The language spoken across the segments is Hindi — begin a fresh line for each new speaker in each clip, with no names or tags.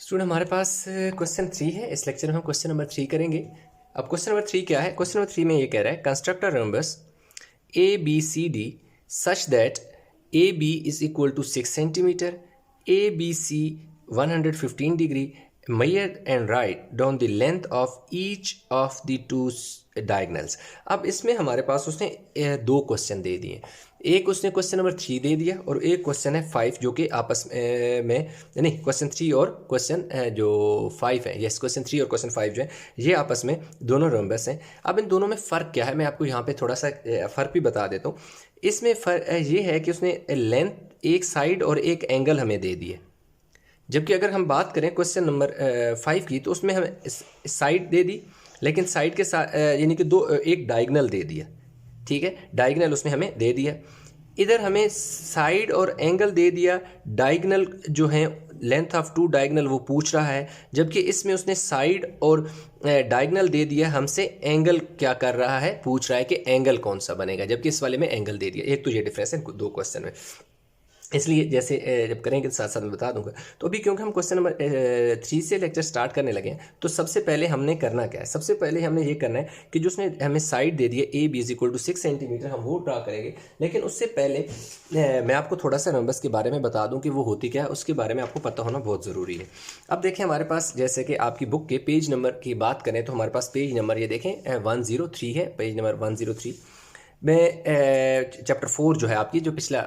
स्टूडेंट हमारे पास क्वेश्चन 3 है। इस लेक्चर में हम क्वेश्चन नंबर 3 करेंगे। अब क्वेश्चन नंबर 3 क्या है? क्वेश्चन नंबर 3 में ये कह रहा है construct a rhombus A B C D such that A B is equal to 6 centimetre, A B C 115 degree, measure and write down the length of each of the two diagonals। अब इसमें हमारे पास उसने दो क्वेश्चन दे दिए। एक उसने क्वेश्चन नंबर 3 दे दिया और एक क्वेश्चन है 5 जो कि आपस में नहीं, क्वेश्चन 3 और क्वेश्चन जो 5 है, यस क्वेश्चन 3 और क्वेश्चन 5 जो है ये आपस में दोनों रम्बस हैं। अब इन दोनों में फ़र्क क्या है मैं आपको यहाँ पे थोड़ा सा फ़र्क भी बता देता हूँ। इसमें फ़र्क ये है कि उसने लेंथ एक साइड और एक एंगल हमें दे दिए, जबकि अगर हम बात करें क्वेश्चन नंबर 5 की तो उसमें हमें साइड दे दी, लेकिन साइड के साथ यानी कि एक डायगनल दे दिया। ठीक है, डायगनल उसने हमें दे दिया। इधर हमें साइड और एंगल दे दिया, डायगनल जो है लेंथ ऑफ टू डायगनल वो पूछ रहा है, जबकि इसमें उसने साइड और डायगनल दे दिया, हमसे एंगल क्या कर रहा है, पूछ रहा है कि एंगल कौन सा बनेगा, जबकि इस वाले में एंगल दे दिया। एक तो ये डिफरेंस है दो क्वेश्चन में, इसलिए जैसे जब करेंगे तो साथ साथ मैं बता दूंगा। तो अभी क्योंकि हम क्वेश्चन नंबर 3 से लेक्चर स्टार्ट करने लगे हैं, तो सबसे पहले हमने करना क्या है? सबसे पहले हमने ये करना है कि जो उसने हमें साइड दे दी है A B is equal to 6 centimetre, हम वो ड्रा करेंगे। लेकिन उससे पहले मैं आपको थोड़ा सा नंबर्स के बारे में बता दूं कि वो होती क्या है, उसके बारे में आपको पता होना बहुत ज़रूरी है। अब देखें हमारे पास, जैसे कि आपकी बुक के पेज नंबर की बात करें तो हमारे पास पेज नंबर ये देखें 103 है, पेज नंबर 103 में चैप्टर 4 जो है आपकी, जो पिछला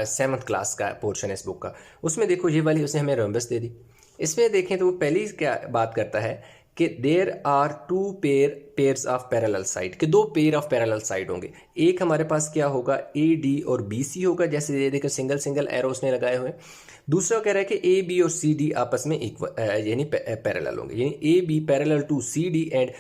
7th क्लास का पोर्शन है इस बुक का, उसमें देखो ये वाली उसने हमें रम्बस दे दी। इसमें देखें तो वो पहली क्या बात करता है कि there are two pairs of parallel side, के दो पेयर ऑफ पैरेलल साइड होंगे। एक हमारे पास क्या होगा, ए डी और बी सी होगा, जैसे ये देखो सिंगल सिंगल एरो उसने लगाए हुए। दूसरा कह रहा है कि ए बी और सी डी आपस में इक्वल यानी पैरेलल होंगे, यानी A B parallel to C D and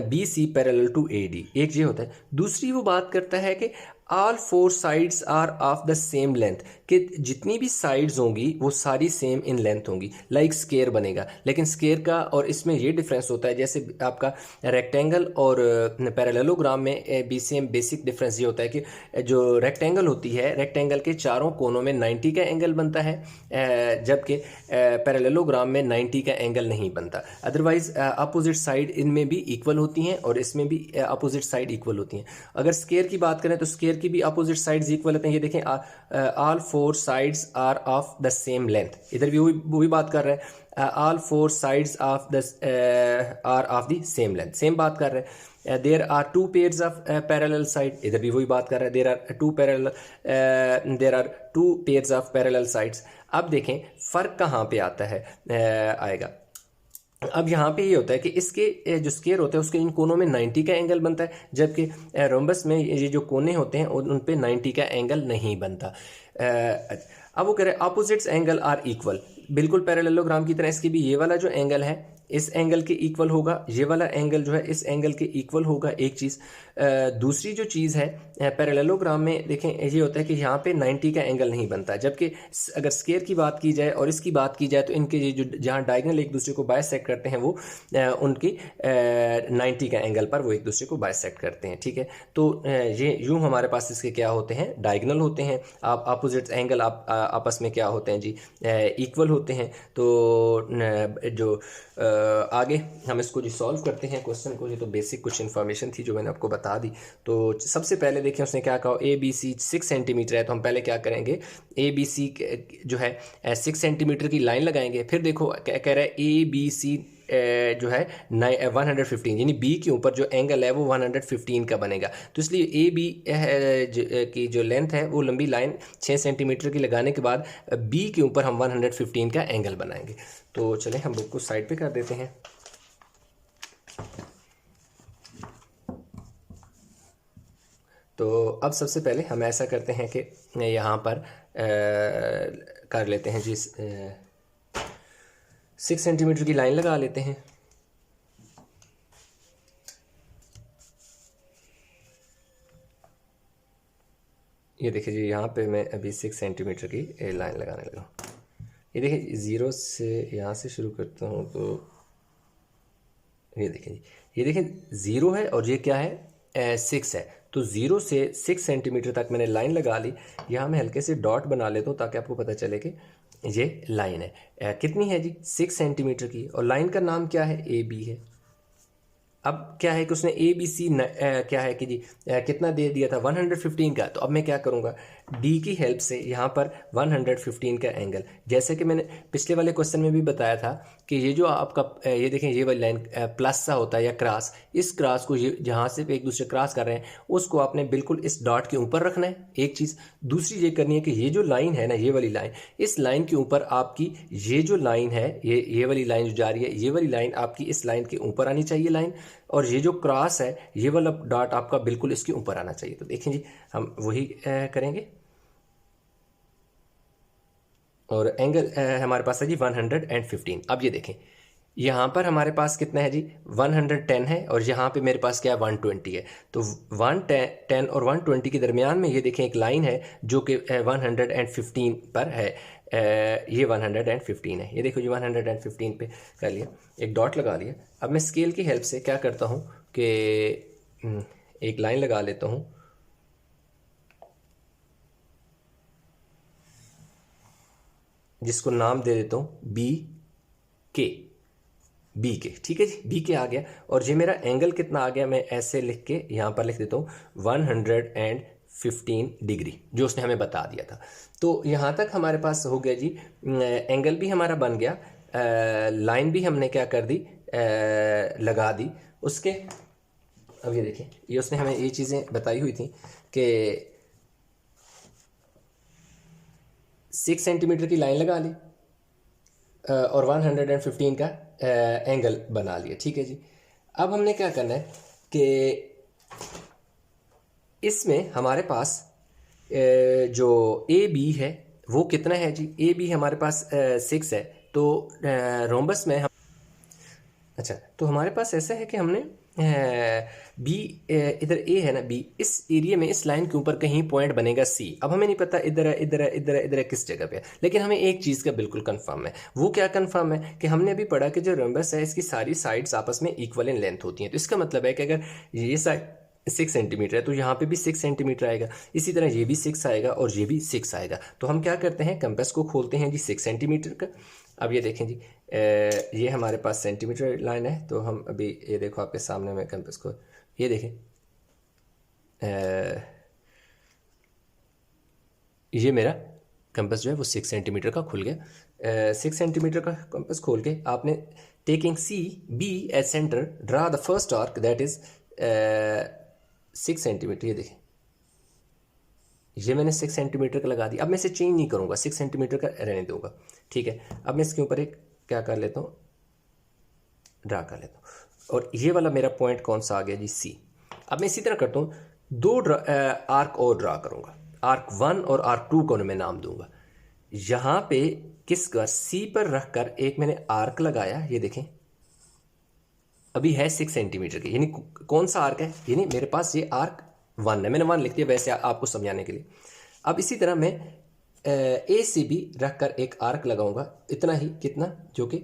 B C parallel to A D, एक ये होता है। दूसरी वो बात करता है कि all 4 sides are of the same length, कि जितनी भी साइड्स होंगी वो सारी सेम इन लेंथ होंगी, लाइक स्केयर बनेगा। लेकिन स्केयर का और इसमें ये डिफरेंस होता है, जैसे आपका रेक्टेंगल और पैरेललोग्राम में भी सेम बेसिक डिफरेंस ये होता है कि जो रेक्टेंगल होती है, रेक्टेंगल के चारों कोनों में 90 का एंगल बनता है, जबकि पैरेललोग्राम में 90 का एंगल नहीं बनता। अदरवाइज अपोजिट साइड इनमें भी इक्वल होती हैं और इसमें भी अपोजिट साइड इक्वल होती हैं। अगर स्केयर की बात करें तो स्केयर की भी अपोजिट साइड्स इक्वल होते हैं। ये देखें all 4 sides are of the same length, इधर भी वो भी बात कर रहे हैं all 4 sides of the are of the same length, same बात कर रहे हैं। There are 2 pairs of parallel side, इधर भी वही बात कर रहा है, there are 2 pairs of parallel sides. अब देखें फ़र्क कहाँ पे आता है आएगा। अब यहाँ पे ये होता है कि इसके जो स्केयर होते हैं उसके इन कोनों में 90 का एंगल बनता है, जबकि रोम्बस में ये जो कोने होते हैं उन पे 90 का एंगल नहीं बनता। अब वो कह रहे हैं अपोजिट्स एंगल आर इक्वल, बिल्कुल पैरेललोग्राम की तरह इसकी भी ये वाला जो एंगल है इस एंगल के इक्वल होगा, ये वाला एंगल जो है इस एंगल के इक्वल होगा, एक चीज़। दूसरी जो चीज़ है पैरेललोग्राम में देखें ये होता है कि यहाँ पे 90 का एंगल नहीं बनता, जबकि अगर स्केयर की बात की जाए और इसकी बात की जाए तो इनके ये जो जहाँ डायगनल एक दूसरे को बाइसेक्ट करते हैं वो उनकी 90 का एंगल पर वो एक दूसरे को बाइसेक्ट करते हैं। ठीक है, तो ये यूँ हमारे पास इसके क्या होते हैं, डायगनल होते हैं। आप अपोजिट एंगल आपस में क्या होते हैं जी, इक्वल होते हैं। तो जो आगे हम इसको जी सॉल्व करते हैं क्वेश्चन को। ये तो बेसिक कुछ इन्फॉर्मेशन थी जो मैंने आपको बता दी। तो सबसे पहले देखें उसने क्या कहा, ए बी सी 6 सेंटीमीटर है, तो हम पहले क्या करेंगे, ए बी सी जो है 6 सेंटीमीटर की लाइन लगाएंगे। फिर देखो कह रहा है ए बी सी जो है 115, यानी बी के ऊपर जो एंगल है वो 115 का बनेगा। तो इसलिए ए बी की जो लेंथ है वो लंबी लाइन 6 सेंटीमीटर की लगाने के बाद बी के ऊपर हम 115 का एंगल बनाएंगे। तो चलें हम बुक को साइड पे कर देते हैं। तो अब सबसे पहले हम ऐसा करते हैं कि यहाँ पर कर लेते हैं जी 6 सेंटीमीटर की लाइन लगा लेते हैं। ये देखिए जी, यहाँ पे मैं अभी 6 सेंटीमीटर की लाइन लगाने लगा। ये देखिए 0 से यहाँ से शुरू करता हूँ तो ये देखिए जी, ये देखिए 0 है और ये क्या है 6 है। तो 0 से 6 सेंटीमीटर तक मैंने लाइन लगा ली। यहाँ मैं हल्के से डॉट बना लेता हूँ ताकि आपको पता चले कि ये लाइन है कितनी है जी 6 सेंटीमीटर की, और लाइन का नाम क्या है ए बी है। अब क्या है कि उसने ए बी सी क्या है कि जी कितना दे दिया था 115 का, तो अब मैं क्या करूँगा डी की हेल्प से यहाँ पर 115 का एंगल, जैसे कि मैंने पिछले वाले क्वेश्चन में भी बताया था कि ये जो आपका ये देखें ये वाली लाइन प्लस सा होता है या क्रॉस, इस क्रॉस को ये जहाँ से एक दूसरे क्रॉस कर रहे हैं उसको आपने बिल्कुल इस डॉट के ऊपर रखना है, एक चीज़। दूसरी ये करनी है कि ये जो लाइन है ना, ये वाली लाइन, इस लाइन के ऊपर आपकी ये जो लाइन है, ये वाली लाइन जो जा रही है, ये वाली लाइन आपकी इस लाइन के ऊपर आनी चाहिए लाइन, और ये जो क्रॉस है ये वाला डॉट आपका बिल्कुल इसके ऊपर आना चाहिए। तो देखें जी हम वही करेंगे, और एंगल हमारे पास है जी 115। अब ये देखें यहाँ पर हमारे पास कितना है जी 110 है, और यहाँ पे मेरे पास क्या है 120 है। तो 110 और 120 के दरमियान में ये देखें एक लाइन है जो कि 115 पर है। ये 115 है, ये देखो जी 115 पे कर लिया, एक डॉट लगा लिया। अब मैं स्केल की हेल्प से क्या करता हूँ कि एक लाइन लगा लेता हूँ, जिसको नाम दे देता हूँ बी के, ठीक है जी, बी के आ गया। और ये मेरा एंगल कितना आ गया, मैं ऐसे लिख के यहाँ पर लिख देता हूँ 115 डिग्री, जो उसने हमें बता दिया था। तो यहाँ तक हमारे पास हो गया जी, एंगल भी हमारा बन गया, लाइन भी हमने क्या कर दी लगा दी उसके। अब ये देखिए ये उसने हमें ये चीज़ें बताई हुई थी कि 6 सेंटीमीटर की लाइन लगा ली और 115 का एंगल बना लिया, ठीक है जी। अब हमने क्या करना है कि इसमें हमारे पास जो ए बी है वो कितना है जी, ए बी हमारे पास 6 है। तो रोम्बस में हम, अच्छा तो हमारे पास ऐसा है कि हमने बी, इधर ए है ना बी, इस एरिया में इस लाइन के ऊपर कहीं पॉइंट बनेगा सी। अब हमें नहीं पता इधर है इधर है इधर है इधर है किस जगह पे है, लेकिन हमें एक चीज़ का बिल्कुल कंफर्म है। वो क्या कंफर्म है कि हमने अभी पढ़ा कि जो रोम्बस है इसकी सारी साइड्स आपस में इक्वल इन लेंथ होती हैं। तो इसका मतलब है कि अगर ये साइड 6 सेंटीमीटर है तो यहाँ पे भी 6 सेंटीमीटर आएगा, इसी तरह ये भी 6 आएगा और ये भी 6 आएगा। तो हम क्या करते हैं कंपास को खोलते हैं जी 6 सेंटीमीटर का। अब ये देखें जी ये हमारे पास सेंटीमीटर लाइन है, तो हम अभी ये देखो आपके सामने में कंपास को, ये देखें ये मेरा कंपास जो है वो 6 सेंटीमीटर का खुल गया। 6 सेंटीमीटर का कंपास खोल के आपने taking C B as centre draw the first arc that is 6 centimetre. ये देखें ये मैंने 6 सेंटीमीटर का लगा दिया। अब मैं इसे चेंज नहीं करूँगा, 6 सेंटीमीटर का रहने दूंगा, ठीक है। अब मैं इसके ऊपर एक क्या कर लेता हूँ ड्रा कर लेता हूँ, और ये वाला मेरा पॉइंट कौन सा आ गया जी सी। अब मैं इसी तरह करता हूँ दो आर्क और ड्रा करूँगा, आर्क 1 और आर्क 2 को मैं नाम दूंगा। यहाँ पे किस पर सी पर रख कर एक मैंने आर्क लगाया, ये देखें अभी है 6 सेंटीमीटर की, यानी कौन सा आर्क है, यानी मेरे पास ये आर्क 1 है, मैंने 1 लिख दिया वैसे आपको समझाने के लिए। अब इसी तरह मैं ए सी बी रख कर एक आर्क लगाऊंगा, इतना ही, कितना, जो कि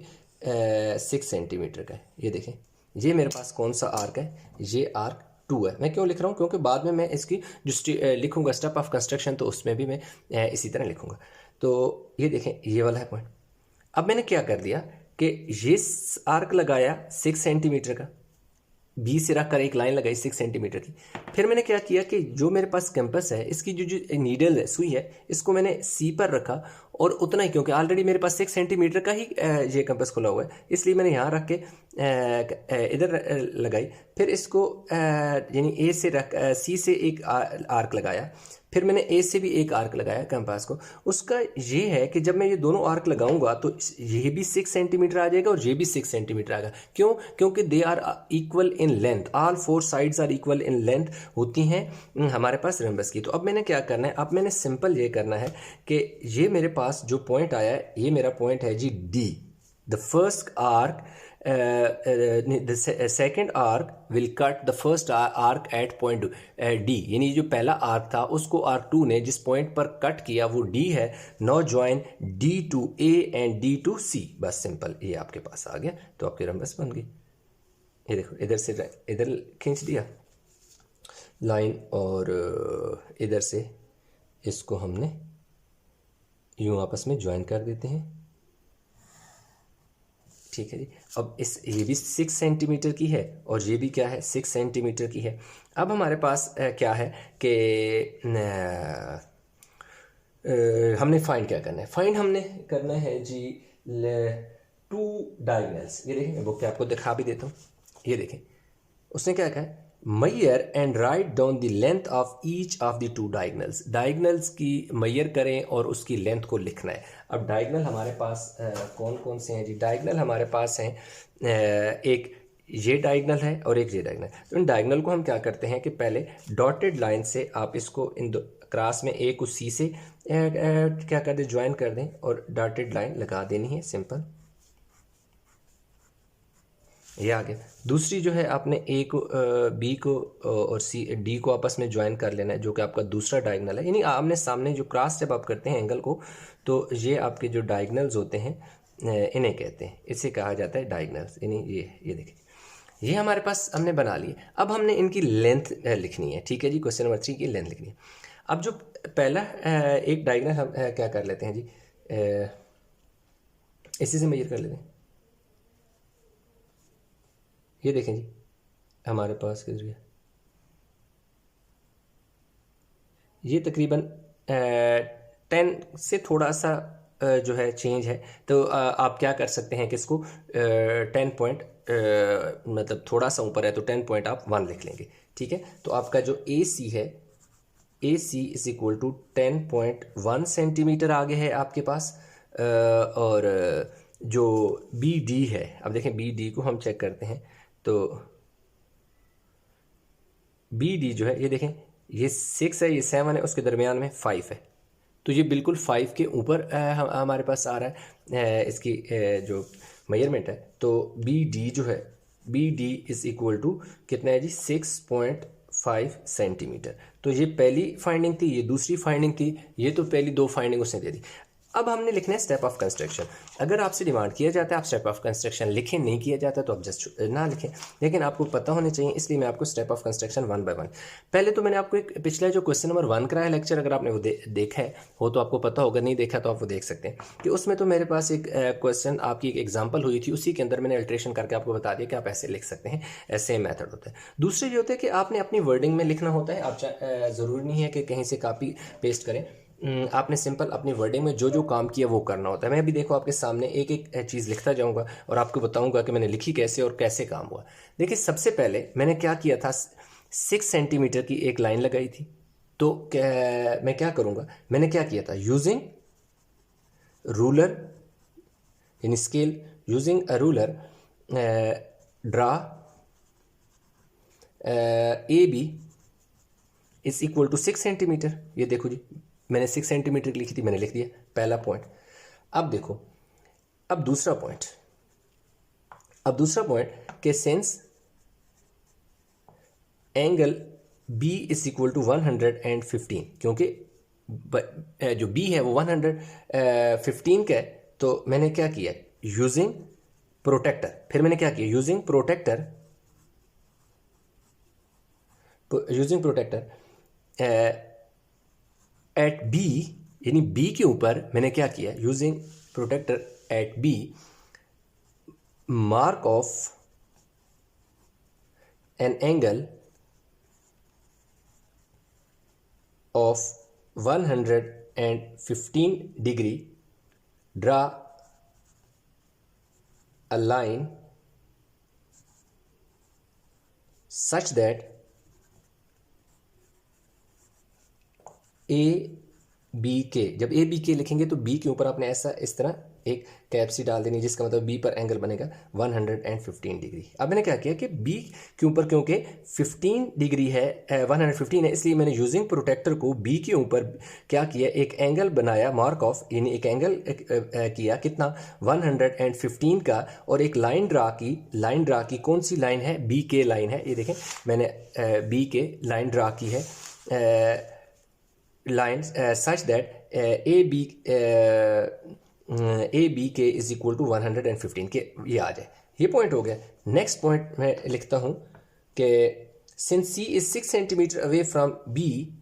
6 सेंटीमीटर का है। ये देखें ये मेरे पास कौन सा आर्क है, ये आर्क 2 है। मैं क्यों लिख रहा हूँ, क्योंकि बाद में मैं इसकी जो लिखूंगा स्टेप ऑफ कंस्ट्रक्शन, तो उसमें भी मैं इसी तरह लिखूंगा। तो ये देखें ये वाला है पॉइंट। अब मैंने क्या कर दिया कि ये आर्क लगाया 6 सेंटीमीटर का, बी से रख कर एक लाइन लगाई 6 सेंटीमीटर की। फिर मैंने क्या किया कि जो मेरे पास कंपास है इसकी जो नीडल है, सुई है, इसको मैंने सी पर रखा, और उतना ही, क्योंकि ऑलरेडी मेरे पास 6 सेंटीमीटर का ही ये कंपास खुला हुआ है, इसलिए मैंने यहाँ रख के इधर लगाई। फिर इसको यानी ए से रख सी से एक आर्क लगाया, फिर मैंने ए से भी एक आर्क लगाया कंपास को। उसका ये है कि जब मैं ये दोनों आर्क लगाऊंगा तो ये भी 6 सेंटीमीटर आ जाएगा और ये भी 6 सेंटीमीटर आएगा। क्यों, क्योंकि they are equal in length, all 4 sides are equal in length होती हैं हमारे पास रम्बस की। तो अब मैंने क्या करना है, अब मैंने सिंपल ये करना है कि ये मेरे पास जो पॉइंट आया है, ये मेरा पॉइंट है G D, the first arc, the second arc will cut the first arc at point D, यानी जो पहला आर्क था उसको आर्क 2 ने जिस पॉइंट पर कट किया वो D है। Now join D to A and D to C, बस सिंपल, ये आपके पास आ गया, तो आपकी रम्बस बन गई। ये देखो इधर से इधर खींच दिया लाइन, और इधर से इसको हमने यूँ आपस में ज्वाइन कर देते हैं, ठीक है जी। अब ये भी 6 सेंटीमीटर की है और ये भी क्या है 6 सेंटीमीटर की है। अब हमारे पास क्या है कि हमने फाइंड क्या करना है, फाइंड हमने करना है जी 2 डायगनल्स। ये देखें, मैं बुक पे आपको दिखा भी देता हूँ, ये देखें उसने क्या कहा है, measure and write down the length of each of the 2 diagonals. Diagonals की मैयर करें और उसकी लेंथ को लिखना है। अब डायगनल हमारे पास कौन कौन से हैं जी, डायगनल हमारे पास हैं एक ये डायगनल है और एक ये डायगनल। तो इन डायगनल को हम क्या करते हैं कि पहले डॉटेड लाइन से आप इसको इन दो क्रॉस में ए को सी से क्या कर दें, ज्वाइन कर दें और डॉटेड लाइन लगा देनी है, सिंपल, ये आ गया। दूसरी जो है आपने ए को बी को और सी डी को आपस में ज्वाइन कर लेना है, जो कि आपका दूसरा डायगनल है। यानी आमने सामने जो क्रॉस जब आप करते हैं एंगल को, तो ये आपके जो डायगनल्स होते हैं इन्हें कहते हैं, इसे कहा जाता है डायगनल्स। यानी ये देखिए, ये हमारे पास हमने बना लिए। अब हमने इनकी लेंथ लिखनी है, ठीक है जी। क्वेश्चन नंबर 3 की लेंथ लिखनी है। अब जो पहला एक डायगनल हम क्या कर लेते हैं जी, इसी से मेजर कर लेते हैं। ये देखें जी, हमारे पास किधर गया, ये तकरीबन 10 से थोड़ा सा जो है चेंज है। तो आप क्या कर सकते हैं कि इसको 10 पॉइंट मतलब थोड़ा सा ऊपर है तो 10 पॉइंट आप 1 लिख लेंगे, ठीक है। तो आपका जो ए सी है, ए सी इज इक्वल टू 10.1 सेंटीमीटर आगे है आपके पास। और जो बी डी है, अब देखें बी डी को हम चेक करते हैं, तो बी डी जो है, ये देखें ये 6 है, ये 7 है, उसके दरमियान में 5 है। तो ये बिल्कुल 5 के ऊपर हमारे पास आ रहा है इसकी जो मेजरमेंट है। तो बी डी जो है, B D is equal to कितना है जी, 6.5 सेंटीमीटर। तो ये पहली फाइंडिंग थी, ये दूसरी फाइंडिंग थी, ये तो पहली 2 फाइंडिंग उसने दे दी। अब हमने लिखना है स्टेप ऑफ कंस्ट्रक्शन। अगर आपसे डिमांड किया जाता है आप स्टेप ऑफ कंस्ट्रक्शन लिखें, नहीं किया जाता तो आप जस्ट ना लिखें, लेकिन आपको पता होने चाहिए, इसलिए मैं आपको स्टेप ऑफ कंस्ट्रक्शन 1 बाय 1। पहले तो मैंने आपको एक पिछला जो क्वेश्चन नंबर 1 कराया लेक्चर, अगर आपने वो देखा है हो तो आपको पता होगा, नहीं देखा तो आप वो देख सकते हैं कि उसमें तो मेरे पास एक क्वेश्चन आपकी एक एग्जाम्पल हुई थी, उसी के अंदर मैंने अल्ट्रेशन करके आपको बता दिया कि आप ऐसे लिख सकते हैं, ऐसे मेथड होता है। दूसरे ये होता है कि आपने अपनी वर्डिंग में लिखना होता है, आप ज़रूरी नहीं है कि कहीं से कॉपी पेस्ट करें, आपने सिंपल अपनी वर्डिंग में जो जो काम किया वो करना होता है। मैं भी देखो आपके सामने एक एक चीज़ लिखता जाऊंगा और आपको बताऊंगा कि मैंने लिखी कैसे और कैसे काम हुआ। देखिए सबसे पहले मैंने क्या किया था, 6 सेंटीमीटर की एक लाइन लगाई थी। तो मैं क्या करूंगा, मैंने क्या किया था, using ruler in scale, using a ruler draw A B is equal to 6 centimetre. ये देखो जी, मैंने 6 सेंटीमीटर की लिखी थी, मैंने लिख दिया पहला पॉइंट। अब देखो, अब दूसरा पॉइंट, के since angle B is equal to 115, क्योंकि जो बी है वो 115 का है। तो मैंने क्या किया, यूजिंग प्रोटेक्टर, फिर मैंने क्या किया, यूजिंग प्रोटेक्टर एट बी, यानी बी के ऊपर मैंने क्या किया, using protractor at B, mark off an angle of 115 degree, draw a line such that A B के, जब ए बी के लिखेंगे तो बी के ऊपर आपने ऐसा इस तरह एक कैप सी डाल देनी, जिसका मतलब बी पर एंगल बनेगा 115 डिग्री। अब मैंने क्या किया कि बी के ऊपर क्योंकि 15 डिग्री है, 115 है, इसलिए मैंने यूजिंग प्रोटेक्टर को बी के ऊपर क्या किया, एक एंगल बनाया, मार्क ऑफ, यानी एक एंगल किया कितना, 115 का, और एक लाइन ड्रा की। कौन सी लाइन है, बी के लाइन है, ये देखें मैंने बी के लाइन ड्रा की है, line such that A B के इज इक्वल टू 115 के ये आ जाए। ये पॉइंट हो गया। नेक्स्ट पॉइंट मैं लिखता हूँ कि since C is 6 centimetre away from B,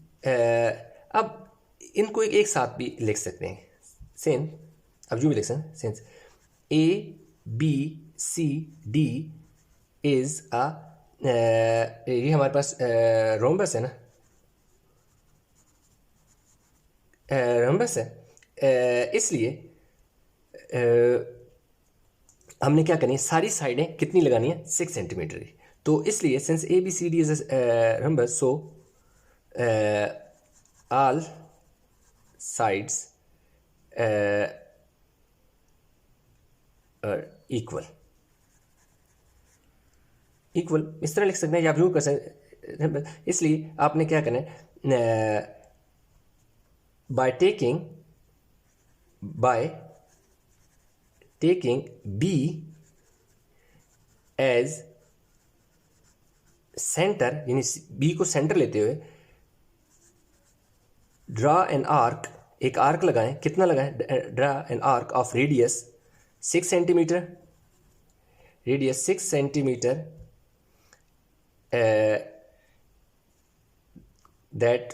अब इनको एक साथ भी लिख सकते हैं, सिंस, अब जो भी लिख सकते, सिंस ABCD इज अ, ये हमारे पास रोम्बस है ना, रोम्बस है, इसलिए हमने क्या करनी है, सारी साइडें कितनी लगानी है, 6 सेंटीमीटर की। तो इसलिए since ABCD is rhombus, so all sides equal, इस तरह लिख सकते हैं या आप यूँ कर सकते हैं। इसलिए आपने क्या करना है, by taking B as centre, यानी B को सेंटर लेते हुए, ड्रा एन आर्क, एक आर्क लगाएं, कितना लगाएं, draw an arc of radius 6 centimetre, radius 6 centimetre, that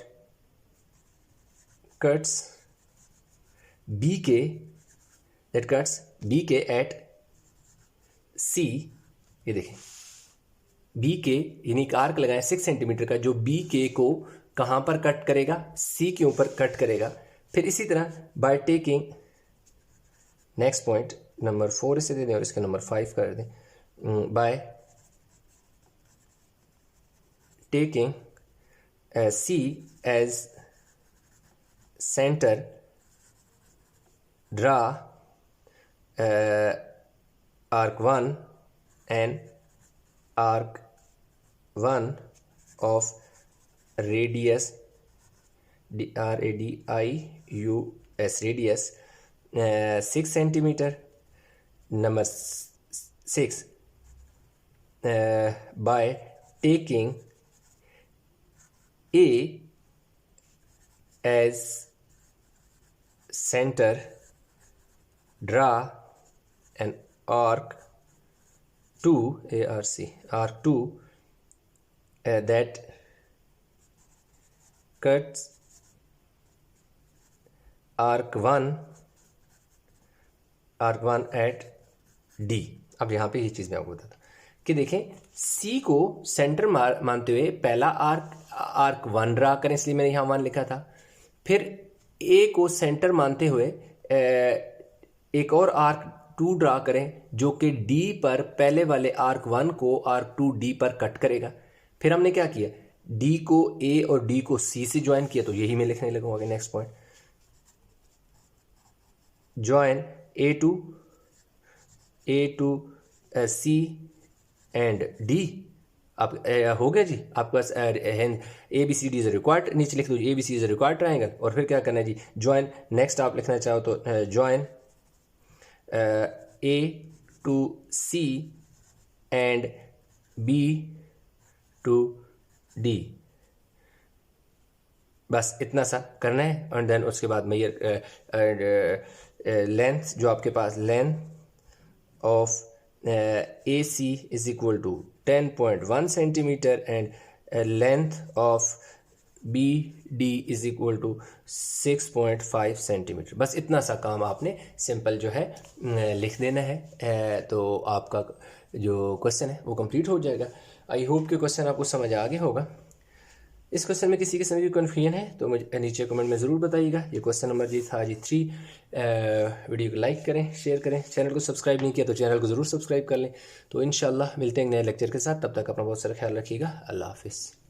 cuts BK at C। ये देखें BK यानी आर्क लगाएं 6 सेंटीमीटर का, जो BK को कहाँ पर कट करेगा, C के ऊपर कट करेगा। फिर इसी तरह by taking, next point number 4 इसे दे दें और इसका नंबर 5 कर दें, by taking C as centre, draw arc 1 and arc 1 of radius radius radius 6 centimeter. Number 6, by taking A as center, draw an arc 2 arc 2 that cuts arc 1 at D। अब यहाँ पे ये चीज़ मैं आपको बताता कि देखें, C को सेंटर मानते हुए पहला आर्क 1 ड्रा करें, इसलिए मैंने यहाँ 1 लिखा था। फिर A को सेंटर मानते हुए एक और आर्क 2 ड्रा करें, जो कि D पर पहले वाले आर्क 1 को आर्क 2 D पर कट करेगा। फिर हमने क्या किया, D को A और D को C से ज्वाइन किया, तो यही मैं लिखने लगूंगा। Next point, join A to C and D। आप हो गया जी, आपके पास ABCD इज रिक्वायर्ड, नीचे लिख दो ABC इज रिक्वायर्ड ट्रायंगल। और फिर क्या करना है जी, ज्वाइन, नेक्स्ट आप लिखना चाहो तो join A to C and B to D। बस इतना सा करना है। और देन उसके बाद मेजर लेंथ, जो आपके पास length of AC is equal to 10.1 centimetre and length of BD is equal to 6.5 centimetre. बस इतना सा काम आपने सिंपल जो है लिख देना है, तो आपका जो क्वेश्चन है वो कंप्लीट हो जाएगा। आई होप कि क्वेश्चन आपको समझ आ गया होगा। इस क्वेश्चन में किसी किस्म की कन्फ्यूजन है तो मुझे नीचे कमेंट में ज़रूर बताइएगा। ये क्वेश्चन नंबर जी था जी 3। वीडियो को लाइक करें, शेयर करें, चैनल को सब्सक्राइब नहीं किया तो चैनल को ज़रूर सब्सक्राइब कर लें। तो इंशाल्लाह मिलते हैं नए लेक्चर के साथ, तब तक अपना बहुत सारा ख्याल रखिएगा। अल्लाह हाफिज़।